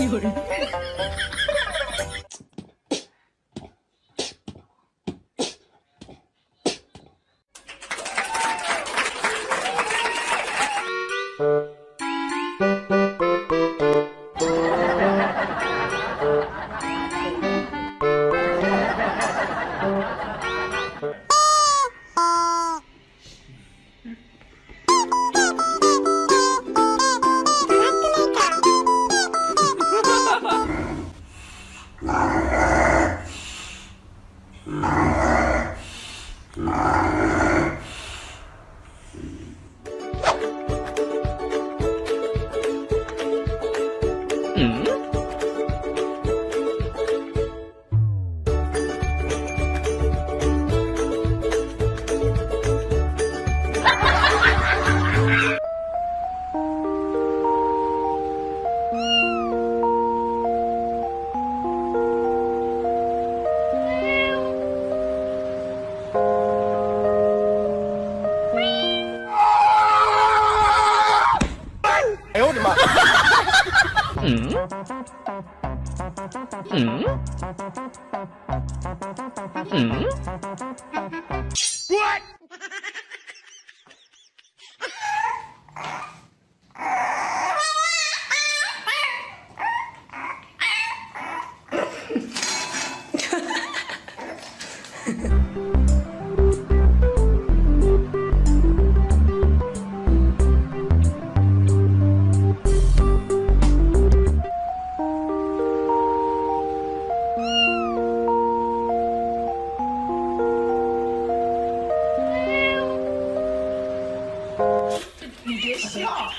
有人。哎呦我的妈！你别笑。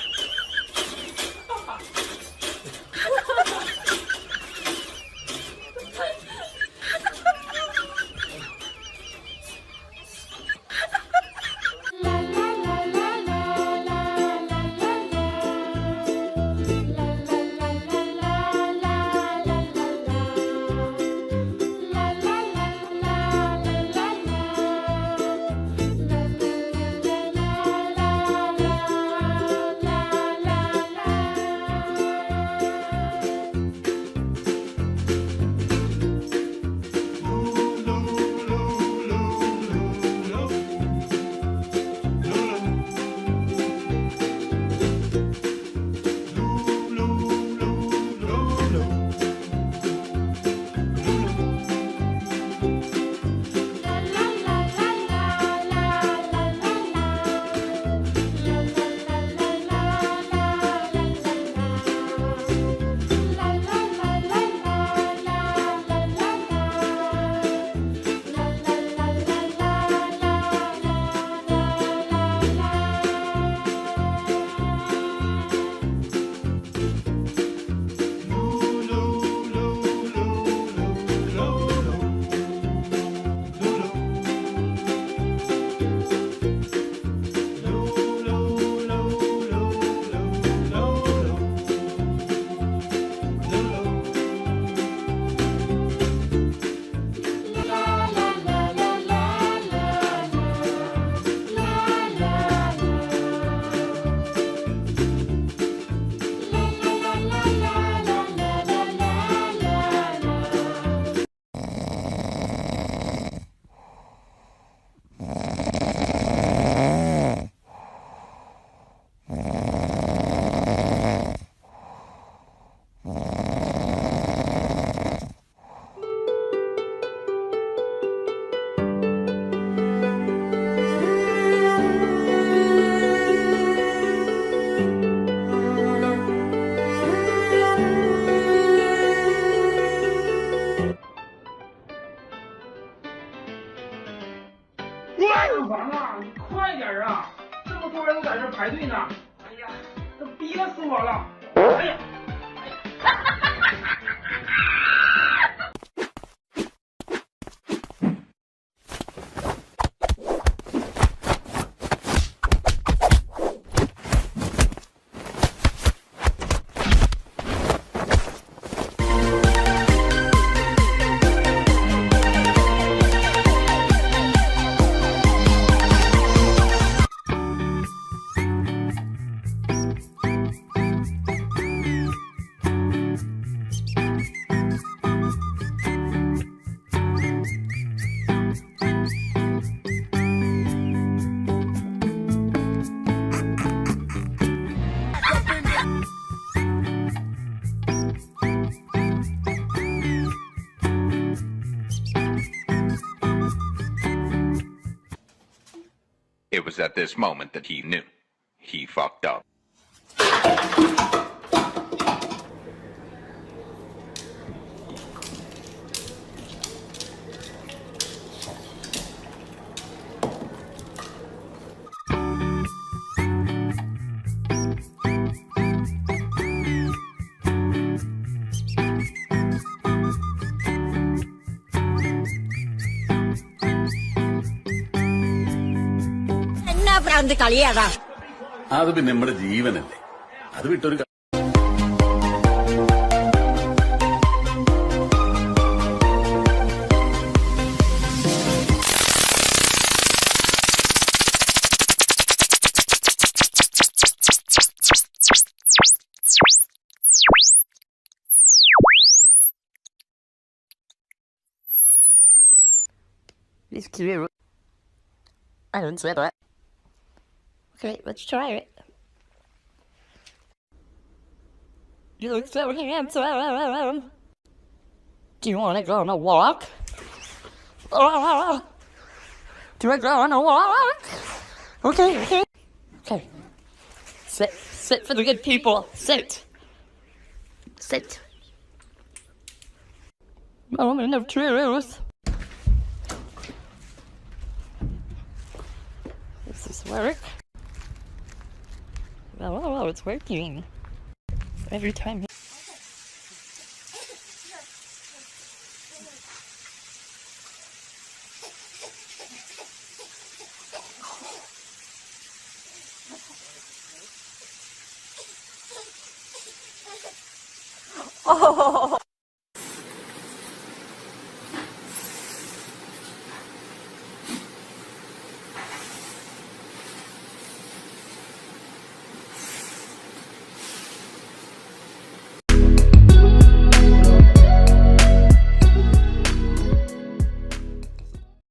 干啥呢？你快点啊！这么多人都在这排队呢。哎呀，都逼死我了！哎呀！ It was at this moment that he knew. He fucked up. എന്നാ പ്രാന്ത് കളിയാതാ അത് പിന്നെ നമ്മുടെ ജീവനല്ലേ അത് വിട്ടൊരു It's cute. I don't sweat it. Okay, let's try it. You look so handsome. Do you want to go on a walk? Do I go on a walk? Okay. Okay. Sit for the good people. Sit. Moment of truth. Does this work? Oh, it's working. Every time. Oh!